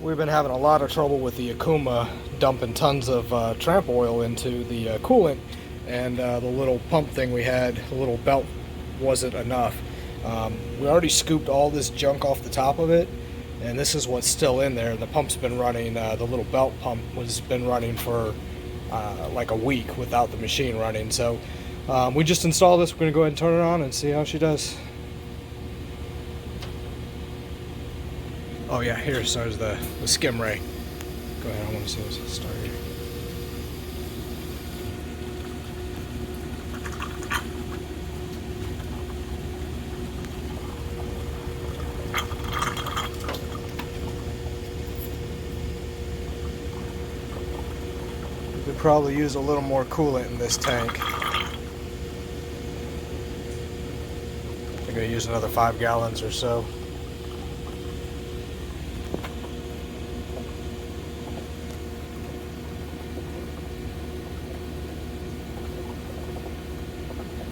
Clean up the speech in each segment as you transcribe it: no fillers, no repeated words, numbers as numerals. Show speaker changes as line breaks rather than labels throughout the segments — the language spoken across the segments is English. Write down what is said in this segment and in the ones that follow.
We've been having a lot of trouble with the Okuma dumping tons of tramp oil into the coolant, and the little pump thing we had, the little belt, wasn't enough. We already scooped all this junk off the top of it, and this is what's still in there. The pump's been running, the little belt pump has been running for like a week without the machine running. So we just installed this. We're going to go ahead and turn it on and see how she does. Oh yeah, here starts the SkimRay. Go ahead, I want to see what's started here. We could probably use a little more coolant in this tank. I'm going to use another 5 gallons or so.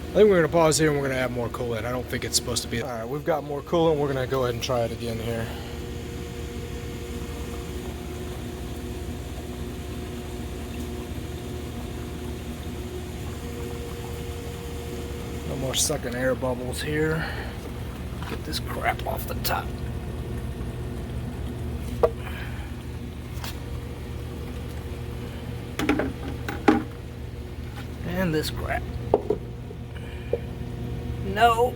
I think we're going to pause here and we're going to add more coolant. I don't think it's supposed to be. Alright, we've got more coolant. We're going to go ahead and try it again here. No more sucking air bubbles here. Get this crap off the top. And this crap. No.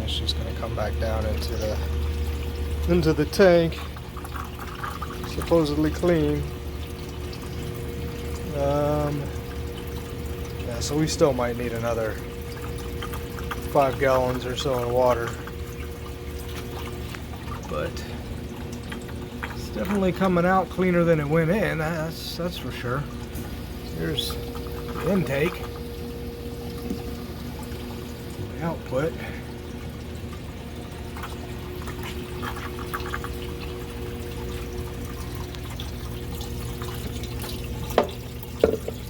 It's just going to come back down into the tank. Supposedly clean. Yeah, so we still might need another 5 gallons or so in water, but it's definitely coming out cleaner than it went in. That's for sure. Here's the intake, the output.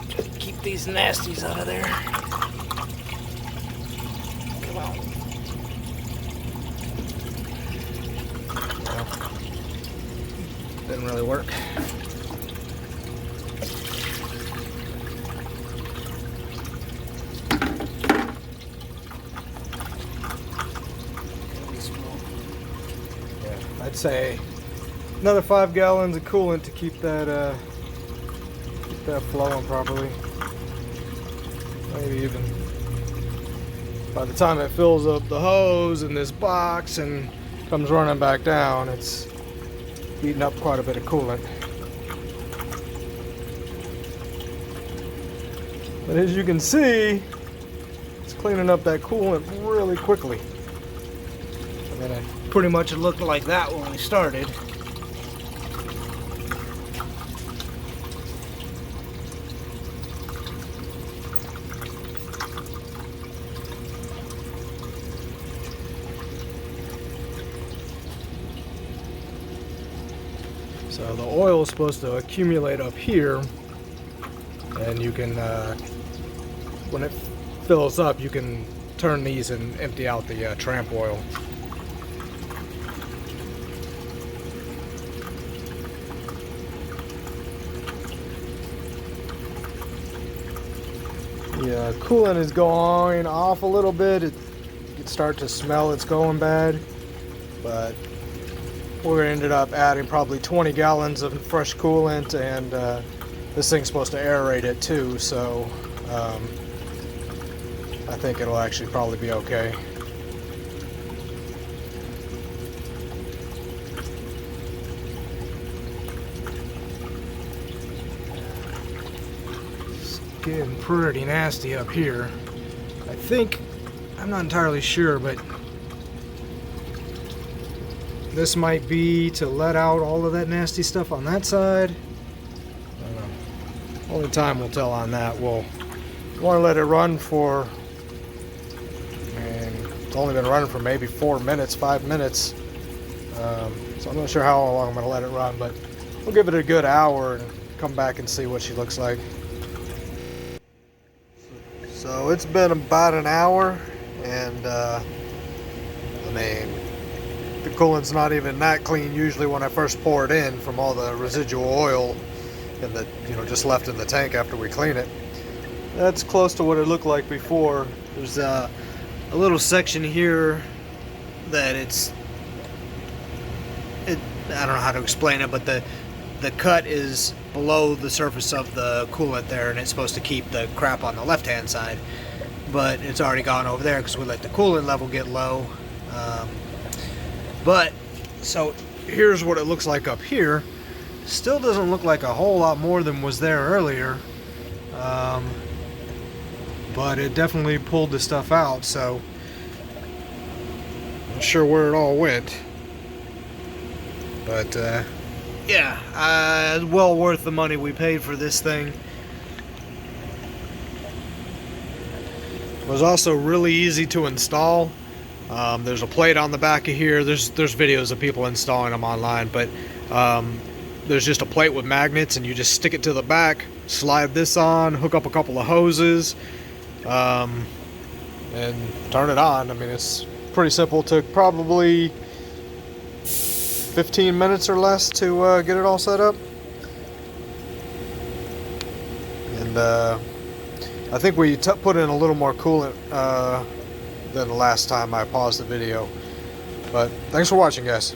Just keep these nasties out of there. Didn't really work. Yeah, I'd say another 5 gallons of coolant to keep that flowing properly. Maybe even by the time it fills up the hose in this box and comes running back down, it's eating up quite a bit of coolant. But as you can see, it's cleaning up that coolant really quickly. I mean, it pretty much looked like that when we started. So the oil is supposed to accumulate up here, and you can, when it fills up, you can turn these and empty out the tramp oil. The coolant is going off a little bit. You can start to smell it's going bad, but we ended up adding probably 20 gallons of fresh coolant, and this thing's supposed to aerate it too, so I think it'll actually probably be okay. It's getting pretty nasty up here. I think, I'm not entirely sure, but this might be to let out all of that nasty stuff on that side. I don't know. Only time will tell on that. We'll want to let it run for, and it's only been running for maybe 4 minutes, 5 minutes. So I'm not sure how long I'm going to let it run, but we'll give it a good hour and come back and see what she looks like. So it's been about an hour, and I mean, the coolant's not even that clean usually when I first pour it in from all the residual oil and the, you know, just left in the tank after we clean it. That's close to what it looked like before. There's a little section here that I don't know how to explain it, but the cut is below the surface of the coolant there, and it's supposed to keep the crap on the left hand side, but it's already gone over there because we let the coolant level get low. But so here's what it looks like up here. Still doesn't look like a whole lot more than was there earlier, but it definitely pulled the stuff out, so I'm not sure where it all went. But yeah, well worth the money we paid for this thing. It was also really easy to install. There's a plate on the back of here. There's videos of people installing them online, but there's just a plate with magnets, and you just stick it to the back, slide this on, hook up a couple of hoses, and turn it on. I mean, it's pretty simple. It took probably 15 minutes or less to get it all set up. And I think we put in a little more coolant than the last time I paused the video. But thanks for watching, guys.